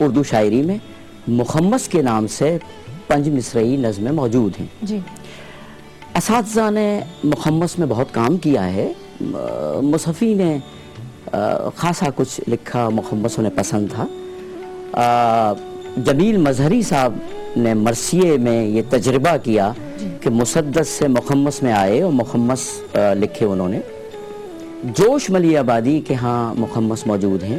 اردو شاعری میں مخمس کے نام سے 5 مصرعی نظمیں موجود ہیں جی اساتذہ نے مخمس میں بہت کام کیا ہے مصحفی نے خاصا کچھ لکھا مخمس انہیں پسند تھا جمیل مظہری صاحب نے مرثیے میں یہ تجربہ کیا کہ مسدس سے مخمس میں آئے اور مخمس لکھے انہوں نے جوش ملی آبادی کے ہاں مخمس موجود ہیں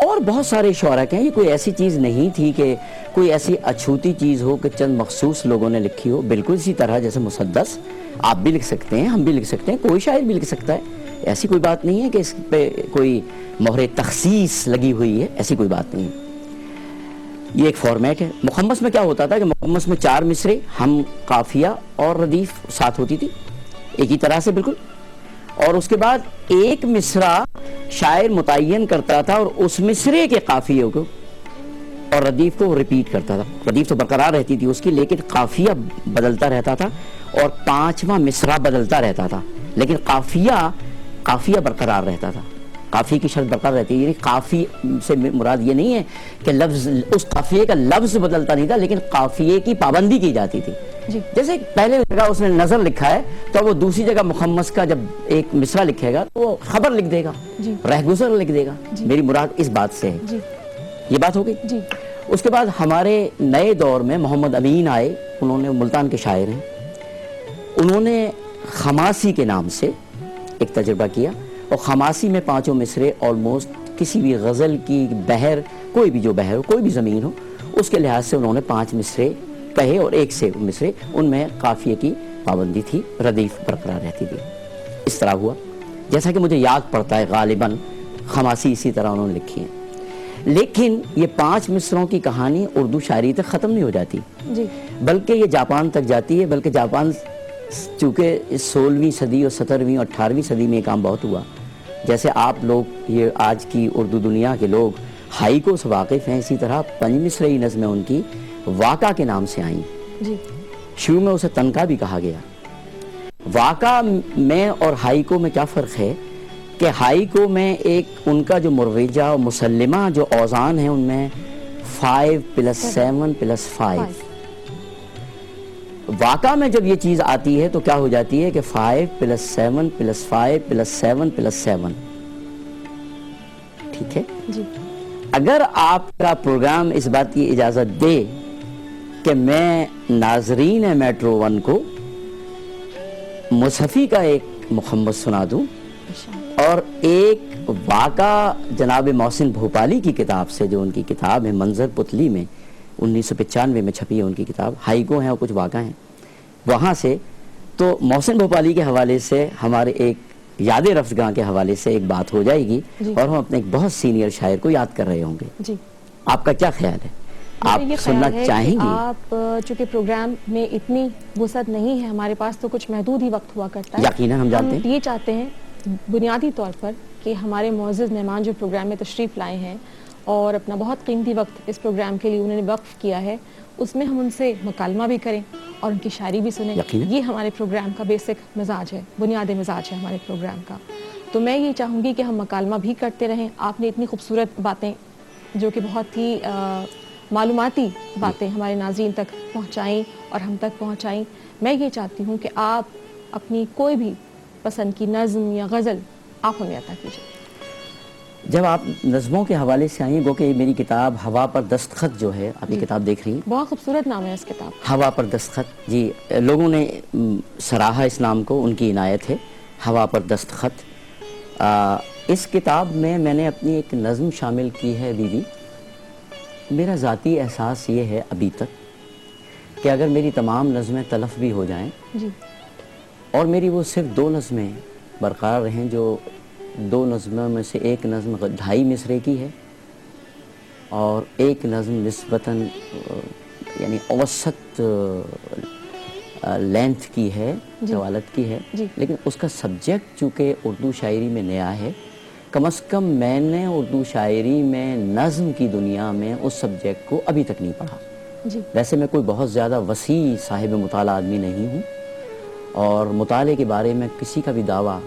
اور بہت سارے شعراء کے ہیں یہ کوئی ایسی چیز نہیں تھی کہ کوئی ایسی اچھوتی چیز ہو کہ چند مخصوص لوگوں نے لکھی ہو بالکل اسی طرح جیسے مسدس آپ بھی لکھ سکتے ہیں ہم بھی لکھ سکتے ہیں کوئی شاعر بھی لکھ سکتا ہے ایسی کوئی بات نہیں ہے کہ اس پہ کوئی مہر تخصیص لگی ہوئی ہے ایسی کوئی بات نہیں ہے یہ ایک فارمیٹ ہے مخمس میں کیا ہوتا تھا کہ مخمس میں 4 مصرے ہم قافیہ اور ردیف ساتھ ہوتی تھی ایک ہی طرح سے بالکل اور اس کے بعد ایک مصرع شاعر متعین کرتا تھا اور اس مصرے کے قافیے کو اور ردیف کو ریپیٹ کرتا تھا ردیف تو برقرار رہتی تھی اس کی لیکن قافیہ بدلتا رہتا تھا اور 5واں مصرع بدلتا رہتا تھا لیکن قافیہ برقرار رہتا تھا قافیے کی شرط برقرار رہتی ہے یعنی قافی سے مراد یہ نہیں ہے کہ لفظ اس قافیے کا لفظ بدلتا نہیں تھا لیکن قافیے کی پابندی کی جاتی تھی جیسے پہلے جگہ اس نے نظر لکھا ہے تو وہ دوسری جگہ مخمس کا جب ایک مصرع لکھے گا تو وہ خبر لکھ دے گا رہگزر لکھ دے گا میری مراد اس بات سے ہے یہ بات ہو گئی اس کے بعد ہمارے نئے دور میں محمد امین آئے انہوں نے ملتان کے شاعر ہیں انہوں نے خماسی کے نام سے ایک تجربہ کیا اور خماسی میں 5 مصرے آلموسٹ کسی بھی غزل کی بحر کوئی بھی جو بحر ہو کوئی بھی زمین ہو اس کے لحاظ سے انہوں نے 5 مصرے کہے اور ایک سے مصرے ان میں قافیے کی پابندی تھی ردیف برقرار رہتی تھی اس طرح ہوا جیسا کہ مجھے یاد پڑتا ہے غالباً خماسی اسی طرح انہوں نے لکھی ہے لیکن یہ 5 مصروں کی کہانی اردو شاعری تک ختم نہیں ہو جاتی بلکہ یہ جاپان تک جاتی ہے بلکہ جاپان چونکہ 16ویں صدی اور 17ویں اور 18ویں صدی میں یہ کام بہت ہوا جیسے آپ لوگ یہ آج کی اردو دنیا کے لوگ ہائیکو سے واقف ہیں اسی طرح 5 مصرعی نظمیں ان کی واقع کے نام سے آئیں شروع میں اسے تنقہ بھی کہا گیا واقع میں اور ہائیکو میں کیا فرق ہے کہ ہائیکو میں ایک ان کا جو مروجہ اور مسلمہ جو اوزان ہیں ان میں 5 + 7 + 5 واقع میں جب یہ چیز آتی ہے تو کیا ہو جاتی ہے کہ 5 + 7 + 5 + 7 + 7 ٹھیک ہے اگر آپ کا پروگرام اس بات کی اجازت دے کہ میں ناظرین میٹرو 1 کو مصحفی کا ایک مخمس سنا دوں اور ایک واقع جناب محسن بھوپالی کی کتاب سے جو ان کی کتاب ہے منظر پتلی میں 1995 میں چھپی ہے ان کی کتاب ہائیکو ہیں اور کچھ واقع ہیں وہاں سے تو محسن بھوپالی کے حوالے سے ہمارے ایک یاد رفتگاں کے حوالے سے ایک بات ہو جائے گی اور ہم اپنے ایک بہت سینئر شاعر کو یاد کر رہے ہوں گے آپ کا کیا خیال ہے آپ سننا چاہیں گی آپ چونکہ پروگرام میں اتنی وسعت نہیں ہے ہمارے پاس تو کچھ محدود ہی وقت ہوا کرتا ہے یقیناً ہم جانتے ہیں یہ چاہتے ہیں بنیادی طور پر کہ ہمارے معزز مہمان جو پروگرام میں تشریف لائے ہیں اور اپنا بہت قیمتی وقت اس پروگرام کے لیے انہوں نے وقف کیا ہے اس میں ہم ان سے مکالمہ بھی کریں اور ان کی شاعری بھی سنیں یہ ہمارے پروگرام کا بیسک مزاج ہے بنیادی مزاج ہے ہمارے پروگرام کا تو میں یہ چاہوں گی کہ ہم مکالمہ بھی کرتے رہیں آپ نے اتنی خوبصورت باتیں جو کہ بہت ہی معلوماتی باتیں ہمارے ناظرین تک پہنچائیں اور ہم تک پہنچائیں میں یہ چاہتی ہوں کہ آپ اپنی کوئی بھی پسند کی نظم یا غزل آپ ہمیں عطا کیجیے جب آپ نظموں کے حوالے سے آئیں گو کہ میری کتاب ہوا پر دستخط جو ہے آپ یہ کتاب دیکھ رہی ہیں بہت خوبصورت نام ہے اس کتاب ہوا پر دستخط جی لوگوں نے سراہا اس نام کو ان کی عنایت ہے ہوا پر دستخط اس کتاب میں نے اپنی ایک نظم شامل کی ہے بیوی میرا ذاتی احساس یہ ہے ابھی تک کہ اگر میری تمام نظمیں تلف بھی ہو جائیں اور میری وہ صرف 2 نظمیں برقرار رہیں جو 2 نظموں میں سے ایک نظم 2.5 مصرے کی ہے اور ایک نظم نسبتاً یعنی اوسط لینتھ کی ہے طوالت کی ہے لیکن اس کا سبجیکٹ چونکہ اردو شاعری میں نیا ہے کم از کم میں نے اردو شاعری میں نظم کی دنیا میں اس سبجیکٹ کو ابھی تک نہیں پڑھا ویسے میں کوئی بہت زیادہ وسیع صاحب مطالعہ آدمی نہیں ہوں اور مطالعے کے بارے میں کسی کا بھی دعویٰ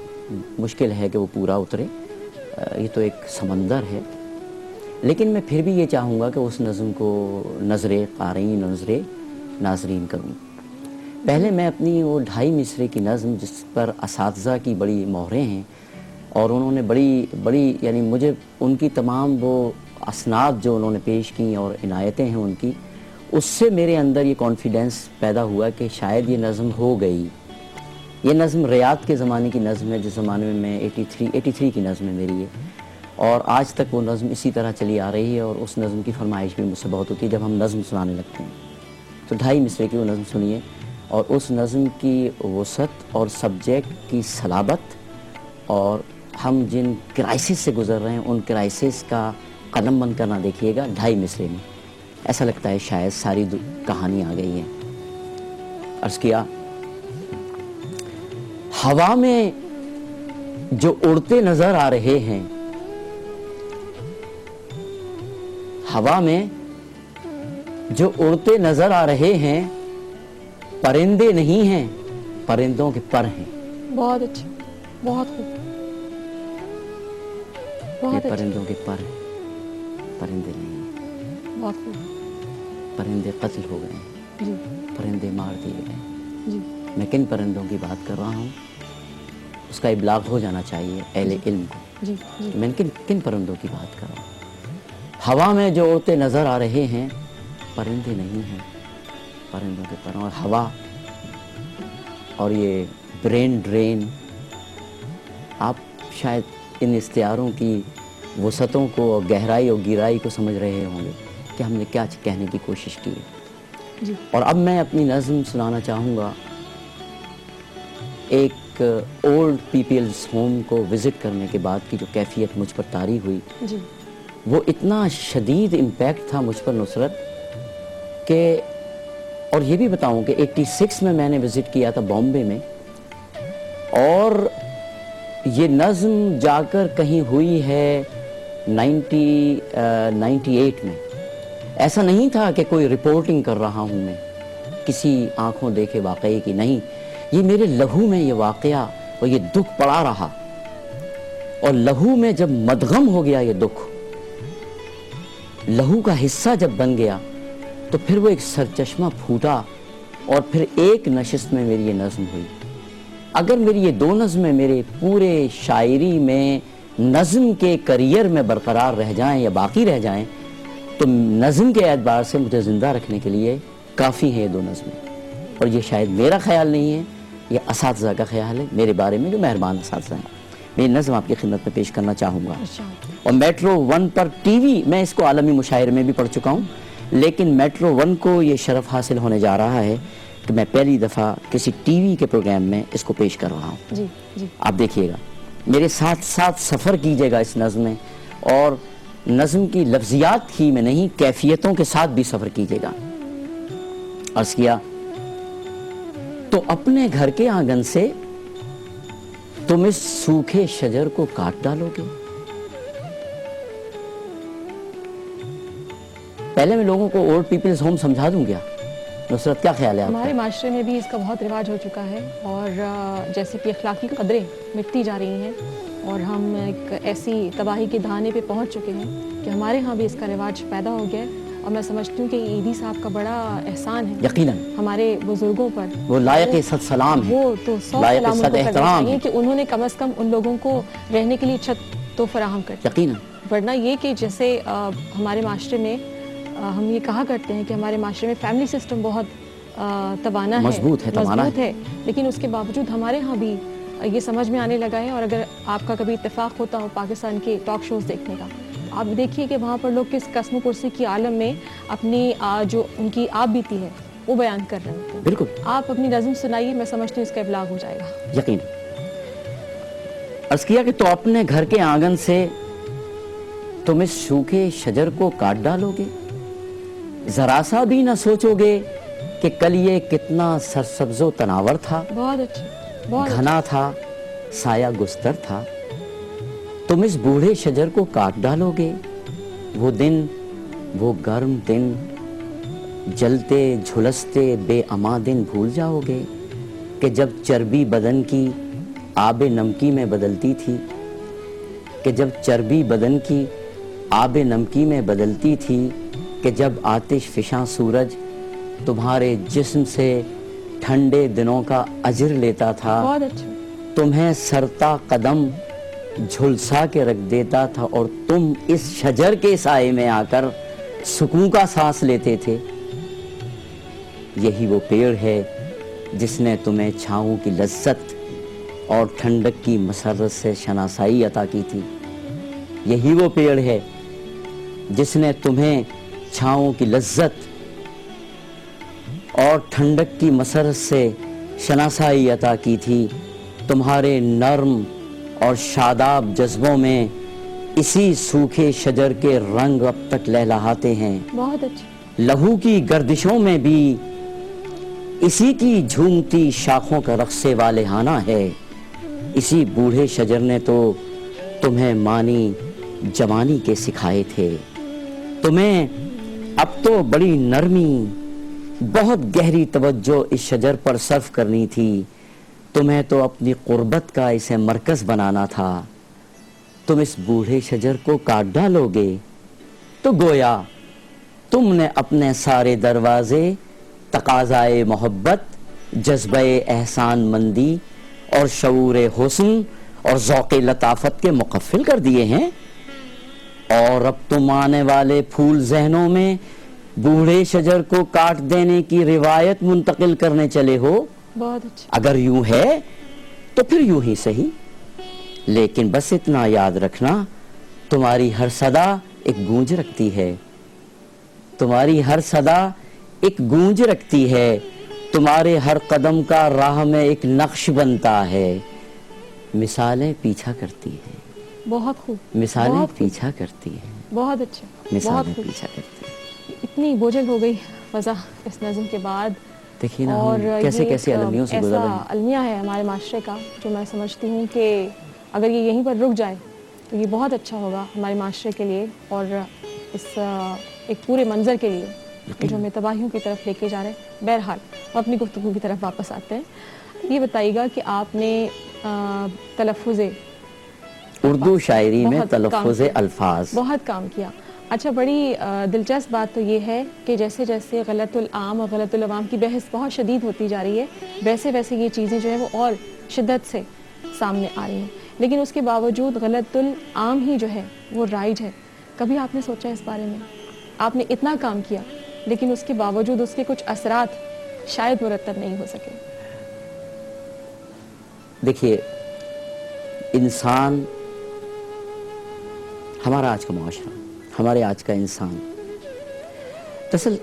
مشکل ہے کہ وہ پورا اترے یہ تو ایک سمندر ہے لیکن میں پھر بھی یہ چاہوں گا کہ اس نظم کو نظر قارئین و نظر ناظرین کروں. پہلے میں اپنی وہ 2.5 مصرے کی نظم جس پر اساتذہ کی بڑی مہریں ہیں اور انہوں نے بڑی یعنی مجھے ان کی تمام وہ اسناد جو انہوں نے پیش کی اور عنایتیں ہیں ان کی، اس سے میرے اندر یہ کانفیڈنس پیدا ہوا کہ شاید یہ نظم ہو گئی. یہ نظم ریاض کے زمانے کی نظم ہے، جس زمانے میں 83 کی نظم ہے میری یہ، اور آج تک وہ نظم اسی طرح چلی آ رہی ہے اور اس نظم کی فرمائش بھی مجھ سے بہت ہوتی ہے جب ہم نظم سنانے لگتے ہیں. تو 2.5 مصرے کی وہ نظم سنیے اور اس نظم کی وسعت اور سبجیکٹ کی صلابت اور ہم جن کرائسس سے گزر رہے ہیں ان کرائسس کا قلم بند کرنا دیکھیے گا 2.5 مصرے میں. ایسا لگتا ہے شاید ساری کہانی آ گئی ہے. عرض کیا، ہوا میں جو اڑتے نظر آ رہے ہیں، ہوا میں جو اڑتے نظر آ رہے ہیں، پرندے نہیں ہیں، پرندوں کے پر ہیں. بہت اچھا، بہت خوب، یہ بہت اچھا، پرندوں کے پر ہیں، پرندے نہیں ہیں. بہت خوب. پرندے قتل ہو گئے ہیں، جی پرندے مار دیے گئے ہیں. جی میں کن پرندوں کی بات کر رہا ہوں اس کا ابلاغ ہو جانا چاہیے اہل علم کو. جی جی. میں کن پرندوں کی بات کر رہا ہوں. ہوا میں جو اڑتے نظر آ رہے ہیں، پرندے نہیں ہیں، پرندوں کے پر. اور ہوا اور یہ برین ڈرین، آپ شاید ان استعاروں کی وسعتوں کو اور گہرائی اور گہرائی کو سمجھ رہے ہوں گے کہ ہم نے کیا کہنے کی کوشش کی ہے. جی اور اب میں اپنی نظم سنانا چاہوں گا ایک اولڈ پیپلز ہوم کو وزٹ کرنے کے بعد کی جو کیفیت مجھ پر طاری ہوئی. جی وہ اتنا شدید امپیکٹ تھا مجھ پر نصرت کہ، اور یہ بھی بتاؤں کہ 86 میں نے وزٹ کیا تھا بامبے میں، اور یہ نظم جا کر کہیں ہوئی ہے 98 میں. ایسا نہیں تھا کہ کوئی رپورٹنگ کر رہا ہوں میں کسی آنکھوں دیکھے واقعے کی، نہیں، یہ میرے لہو میں یہ واقعہ اور یہ دکھ پڑا رہا، اور لہو میں جب مدغم ہو گیا یہ دکھ، لہو کا حصہ جب بن گیا تو پھر وہ ایک سرچشمہ پھوٹا اور پھر ایک نشست میں میری یہ نظم ہوئی. اگر میری یہ 2 نظمیں میرے پورے شاعری میں نظم کے کریئر میں برقرار رہ جائیں یا باقی رہ جائیں تو نظم کے اعتبار سے مجھے زندہ رکھنے کے لیے کافی ہیں یہ 2 نظمیں. اور یہ شاید میرا خیال نہیں ہے، یہ اساتذہ کا خیال ہے میرے بارے میں جو مہربان اساتذہ ہیں. میں یہ نظم آپ کی خدمت میں پیش کرنا چاہوں گا. اور میٹرو 1 پر ٹی وی، میں اس کو عالمی مشاعرے میں بھی پڑھ چکا ہوں، لیکن میٹرو 1 کو یہ شرف حاصل ہونے جا رہا ہے کہ میں پہلی دفعہ کسی ٹی وی کے پروگرام میں اس کو پیش کر رہا ہوں. جی جی. آپ دیکھیے گا، میرے ساتھ ساتھ سفر کیجیے گا اس نظم میں، اور نظم کی لفظیات ہی میں نہیں کیفیتوں کے ساتھ بھی سفر کیجیے گا. عرض کیا، تو اپنے گھر کے آنگن سے تم اس سوکھے شجر کو کاٹ ڈالو گے. پہلے میں لوگوں کو اولڈ پیپلز ہوم سمجھا دوں گیا. نصرت، کیا خیال ہے آپ کا؟ ہمارے معاشرے میں بھی اس کا بہت رواج ہو چکا ہے، اور جیسے کہ اخلاقی قدریں مٹتی جا رہی ہیں، اور ہم ایک ایسی تباہی کے دہانے پہ پہنچ چکے ہیں کہ ہمارے ہاں بھی اس کا رواج پیدا ہو گیا ہے. اور میں سمجھتی ہوں کہ عیدی صاحب کا بڑا احسان ہے یقیناً ہمارے بزرگوں پر. وہ لائق صد سلام ہے، وہ تو 100 لائق سلام ان صد کو کرنا احترام چاہیے ہے. کہ انہوں نے کم از کم ان لوگوں کو رہنے کے لیے چھت تو فراہم کر دی. یقیناً. ورنہ یہ کہ جیسے ہمارے معاشرے میں ہم یہ کہا کرتے ہیں کہ ہمارے معاشرے میں فیملی سسٹم بہت توانا ہے، مضبوط ہے، لیکن اس کے باوجود ہمارے ہاں بھی یہ سمجھ میں آنے لگا ہے. اور اگر آپ کا کبھی اتفاق ہوتا ہو پاکستان کے ٹاک شوز دیکھنے کا، آپ دیکھیے کہ وہاں پر لوگ کس قسم و کرسی کی عالم میں اپنی جو ان کی آپ بیتی ہے وہ بیان کر رہے ہوتے ہیں. بالکل. آپ اپنی نظم سنائیے، میں سمجھتی ہوں اس کا ابلاغ ہو جائے گا. یقین. عرض کیا کہ تو اپنے گھر کے آنگن سے تم اس سوکھے شجر کو کاٹ ڈالو گے، ذرا سا بھی نہ سوچو گے کہ کل یہ کتنا سرسبز و تناور تھا، بہت اچھا، بہت گھنا تھا، سایہ گستر تھا. تم اس بوڑھے شجر کو کاٹ ڈالو گے، وہ دن، وہ گرم دن، جلتے جھلستے بے اما دن بھول جاؤ گے کہ جب چربی بدن کی آب نمکی میں بدلتی تھی، کہ جب چربی بدن کی آب نمکی میں بدلتی تھی کہ جب آتش فشاں سورج تمہارے جسم سے ٹھنڈے دنوں کا اجر لیتا تھا، بہت اچھا. تمہیں سرتا قدم جھلسا کے رکھ دیتا تھا اور تم اس شجر کے سائے میں آ کر سکون کا سانس لیتے تھے. یہی وہ پیڑ ہے جس نے تمہیں چھاؤں کی لذت اور ٹھنڈک کی مسرت سے شناسائی عطا کی تھی. یہی وہ پیڑ ہے جس نے تمہیں چھاؤں کی لذت اور ٹھنڈک کی مسرت سے شناسائی عطا کی تھی. تمہارے نرم اور شاداب جذبوں میں اسی سوکھے شجر کے رنگ اب تک لہلہاتے ہیں. بہت اچھا. لہو کی گردشوں میں بھی اسی کی جھومتی شاخوں کا رقص والہانہ ہے. اسی بوڑھے شجر نے تو تمہیں معنی جوانی کے سکھائے تھے. تمہیں اب تو بڑی نرمی، بہت گہری توجہ اس شجر پر صرف کرنی تھی. تمہیں تو اپنی قربت کا اسے مرکز بنانا تھا. تم اس بوڑھے شجر کو کاٹ ڈالو گے تو گویا تم نے اپنے سارے دروازے تقاضائے محبت، جذبہ احسان مندی اور شعور حسن اور ذوق لطافت کے مقفل کر دیے ہیں. اور اب تم آنے والے پھول ذہنوں میں بوڑھے شجر کو کاٹ دینے کی روایت منتقل کرنے چلے ہو. بہت اچھا. اگر یوں ہے تو پھر یوں ہی صحیح، لیکن بس اتنا یاد رکھنا، تمہاری ہر صدا ایک گونج رکھتی ہے. تمہاری ہر صدا ایک گونج رکھتی ہے. تمہارے ہر قدم کا راہ میں ایک نقش بنتا ہے. مثالیں پیچھا کرتی ہیں. بہت خوب. مثالیں بہت خوب. پیچھا کرتی ہیں. بہت اچھا. مثالیں بہت خوب. پیچھا کرتی ہیں. اتنی بوجھل ہو گئی فضا اس نظم کے بعد. دیکھیے نا اور ہم کیسے یہ کیسے ایک المیوں سے گزر رہے ایسا ہیں. المیہ ہے ہمارے معاشرے کا جو میں سمجھتی ہوں کہ اگر یہ یہیں پر رک جائے تو یہ بہت اچھا ہوگا ہمارے معاشرے کے لیے اور اس ایک پورے منظر کے لیے جو ہمیں تباہیوں کی طرف لے کے جا رہے ہیں. بہرحال ہم اپنی گفتگو کی طرف واپس آتے ہیں. یہ بتائیے گا کہ آپ نے تلفظ اردو شاعری میں بہت کام تلفظ کیا. الفاظ بہت کام کیا. اچھا، بڑی دلچسپ بات تو یہ ہے کہ جیسے جیسے غلط العام اور غلط العوام کی بحث بہت شدید ہوتی جا رہی ہے، ویسے ویسے یہ چیزیں جو ہیں وہ اور شدت سے سامنے آ رہی ہیں، لیکن اس کے باوجود غلط العام ہی جو ہے وہ رائج ہے. کبھی آپ نے سوچا اس بارے میں؟ آپ نے اتنا کام کیا لیکن اس کے باوجود اس کے کچھ اثرات شاید مرتب نہیں ہو سکے. دیکھیے، انسان، ہمارا آج کا معاشرہ، ہمارے آج کا انسان، دراصل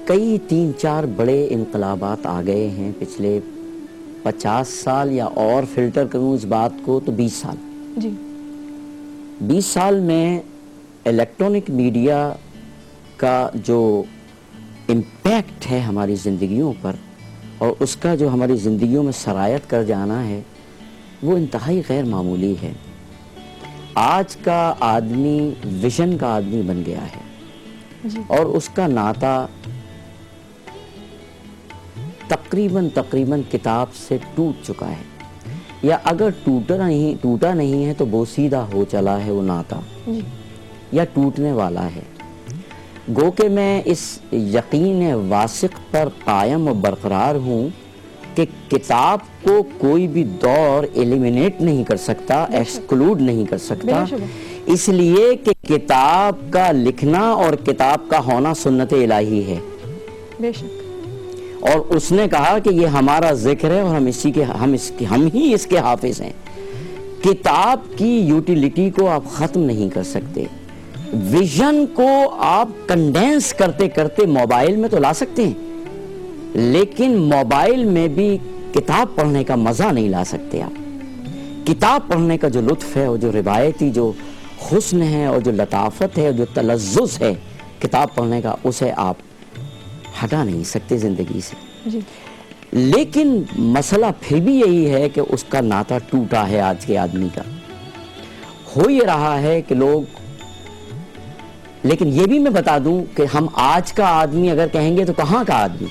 کئی 3-4 بڑے انقلابات آ گئے ہیں پچھلے 50 سال، یا اور فلٹر کروں اس بات کو تو 20 سال. جی. 20 سال میں الیکٹرانک میڈیا کا جو امپیکٹ ہے ہماری زندگیوں پر اور اس کا جو ہماری زندگیوں میں سرایت کر جانا ہے وہ انتہائی غیر معمولی ہے. آج کا آدمی ویژن کا آدمی بن گیا ہے جی. اور اس کا ناطہ تقریباً کتاب سے ٹوٹ چکا ہے، یا اگر ٹوٹا نہیں ہے تو بوسیدہ ہو چلا ہے وہ ناطہ، جی. یا ٹوٹنے والا ہے. گو کہ میں اس یقین واثق پر قائم و برقرار ہوں کہ کتاب کو کوئی بھی دور ایلیمینیٹ نہیں کر سکتا، ایکسکلوڈ نہیں کر سکتا، اس لیے کہ کتاب کا لکھنا اور کتاب کا ہونا سنت الہی ہے. بے شک. اور اس نے کہا کہ یہ ہمارا ذکر ہے اور ہم ہی اس کے حافظ ہیں. کتاب کی یوٹیلیٹی کو آپ ختم نہیں کر سکتے. ویژن کو آپ کنڈینس کرتے کرتے موبائل میں تو لا سکتے ہیں، لیکن موبائل میں بھی کتاب پڑھنے کا مزہ نہیں لا سکتے. آپ کتاب پڑھنے کا جو لطف ہے اور جو روایتی جو حسن ہے اور جو لطافت ہے اور جو تلذذ ہے کتاب پڑھنے کا، اسے آپ ہٹا نہیں سکتے زندگی سے. جی. لیکن مسئلہ پھر بھی یہی ہے کہ اس کا ناطہ ٹوٹا ہے. آج کے آدمی کا ہو یہ رہا ہے کہ لوگ، لیکن یہ بھی میں بتا دوں کہ ہم آج کا آدمی اگر کہیں گے تو کہاں کا آدمی؟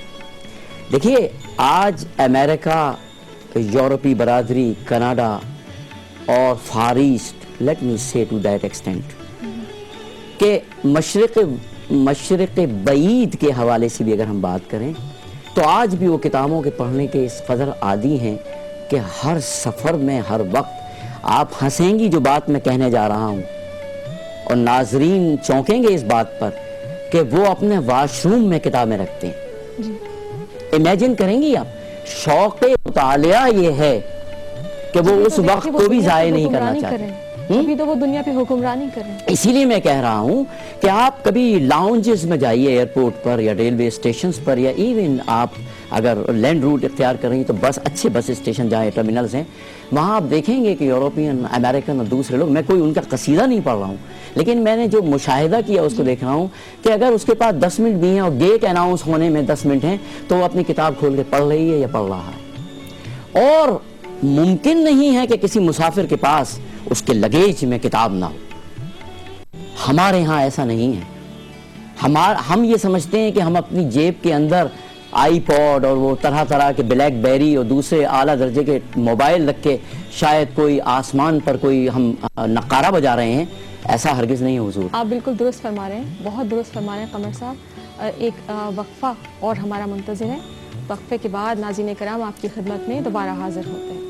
دیکھیے، آج امریکہ، یورپی برادری، کینیڈا اور فار ایسٹ، لیٹ می سے ٹو دیٹ ایکسٹینٹ، کہ مشرق بعید کے حوالے سے بھی اگر ہم بات کریں تو آج بھی وہ کتابوں کے پڑھنے کے اس قدر عادی ہیں کہ ہر سفر میں ہر وقت آپ ہنسیں گی جو بات میں کہنے جا رہا ہوں اور ناظرین چونکیں گے اس بات پر کہ وہ اپنے واش روم میں کتابیں رکھتے ہیں. امیجن کریں گی آپ, شوق مطالعہ یہ ہے کہ وہ اس وقت کو بھی ضائع نہیں کرنا چاہتے. ابھی تو وہ دنیا پہ حکمرانی کر رہے ہیں. اسی لیے میں کہہ رہا ہوں کہ آپ کبھی لاؤنجز میں جائیے ایئرپورٹ پر یا ریلوے اسٹیشنز پر, یا ایون آپ اگر لینڈ روٹ اختیار کر رہی ہیں تو اچھے بس اسٹیشن جائیں, ٹرمینلز ہیں, وہاں آپ دیکھیں گے کہ یورپین, امریکن اور دوسرے لوگ, میں کوئی ان کا قصیدہ نہیں پڑھ رہا ہوں, لیکن میں نے جو مشاہدہ کیا اس کو دیکھ رہا ہوں کہ اگر اس کے پاس 10 منٹ بھی ہیں اور گیٹ اناؤنس ہونے میں 10 منٹ ہیں تو وہ اپنی کتاب کھول کے پڑھ رہی ہے یا پڑھ رہا ہے. اور ممکن نہیں ہے کہ کسی مسافر کے پاس اس کے لگیج میں کتاب نہ ہو. ہمارے ہاں ایسا نہیں ہے. ہم یہ سمجھتے ہیں کہ ہم اپنی جیب کے اندر آئی پوڈ اور وہ طرح طرح کے بلیک بیری اور دوسرے اعلیٰ درجے کے موبائل رکھ کے شاید کوئی آسمان پر کوئی ہم نقارہ بجا رہے ہیں. ایسا ہرگز نہیں ہے حضور. آپ بالکل درست فرما رہے ہیں, بہت درست فرما رہے ہیں قمر صاحب. ایک وقفہ اور ہمارا منتظر ہے. وقفے کے بعد ناظرین کرام آپ کی خدمت میں دوبارہ حاضر ہوتے ہیں.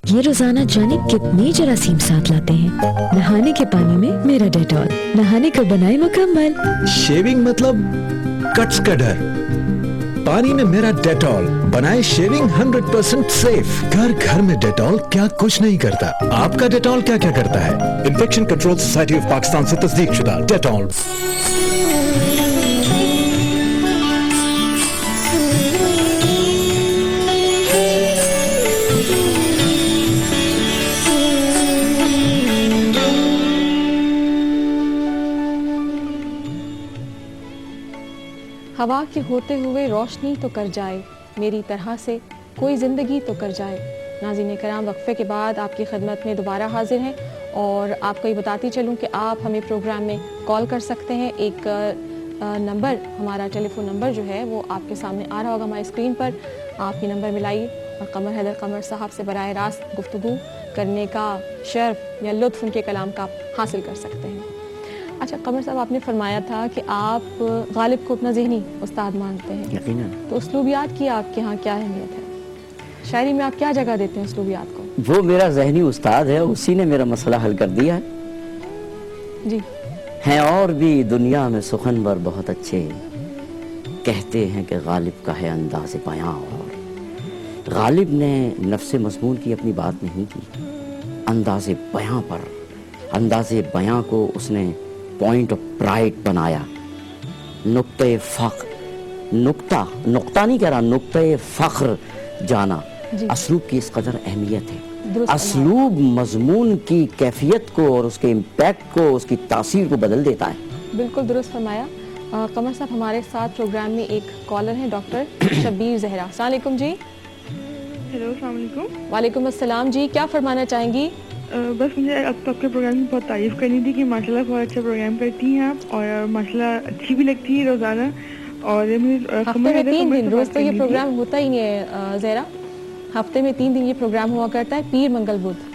یہ روزانہ جانے کتنے جراثیم ساتھ لاتے ہیں. نہانے کے پانی میں میرا ڈیٹول, نہانے کو بنائے مکمل. شیونگ مطلب کٹس کا ڈر, پانی میں میرا ڈیٹول بنائے شیونگ 100% سیف. گھر میں ڈیٹول کیا کچھ نہیں کرتا. آپ کا ڈیٹول کیا کیا کرتا ہے؟ Infection control society of Pakistan سے تصدیق شدہ ڈیٹول. ہوا کے ہوتے ہوئے روشنی تو کر جائے, میری طرح سے کوئی زندگی تو کر جائے. ناظرین کرام, وقفے کے بعد آپ کی خدمت میں دوبارہ حاضر ہیں اور آپ کو یہ بتاتی چلوں کہ آپ ہمیں پروگرام میں کال کر سکتے ہیں. ایک نمبر, ہمارا ٹیلی فون نمبر جو ہے وہ آپ کے سامنے آ رہا ہوگا ہماری اسکرین پر. آپ یہ نمبر ملائیے اور قمر حیدر قمر صاحب سے براہ راست گفتگو کرنے کا شرف یا لطف ان کے کلام کا حاصل کر سکتے ہیں. اچھا قمر صاحب, آپ نے فرمایا تھا کہ آپ غالب کو اپنا ذہنی استاد مانتے ہیں. یقیناً. تو اسلوبیات کی آپ کے ہاں کیا اہمیت ہے؟ شاعری میں آپ کیا جگہ دیتے ہیں اسلوبیات کو؟ وہ میرا ذہنی استاد ہے, اسی نے میرا مسئلہ حل کر دیا ہے. جی. ہیں اور بھی دنیا میں سخنور بہت اچھے, کہتے ہیں کہ غالب کا ہے انداز بیاں. اور غالب نے نفس مضمون کی اپنی بات نہیں کی, انداز بیاں پر, انداز بیاں کو اس نے پوائنٹ آف پرائڈ بنایا. نقطہ فخر, نقطہ نہیں کہہ رہا, نقطہ فخر جانا. اسلوب کی اس قدر اہمیت ہے. اسلوب مضمون کی کیفیت کو اور اس کے امپیکٹ کو, اس کی تاثیر کو بدل دیتا ہے. بالکل درست فرمایا. قمر صاحب, ہمارے ساتھ پروگرام میں ایک کالر ہیں ڈاکٹر شبیر زہرا. السلام علیکم جی. ہیلو, السلام علیکم. وعلیکم السلام جی, کیا فرمانا چاہیں گی؟ بس مجھے اب تو آپ کے پروگرام کی بہت تعریف کرنی تھی کہ ماشاء اللہ بہت اچھا پروگرام کرتی ہیں آپ, اور ماشاء اللہ اچھی بھی لگتی ہے روزانہ. اور ہفتے میں 3 دن, روز تو یہ پروگرام ہوتا ہی نہیں ہے زہرا. ہفتے میں 3 دن یہ پروگرام ہوا کرتا ہے, پیر منگل بدھ.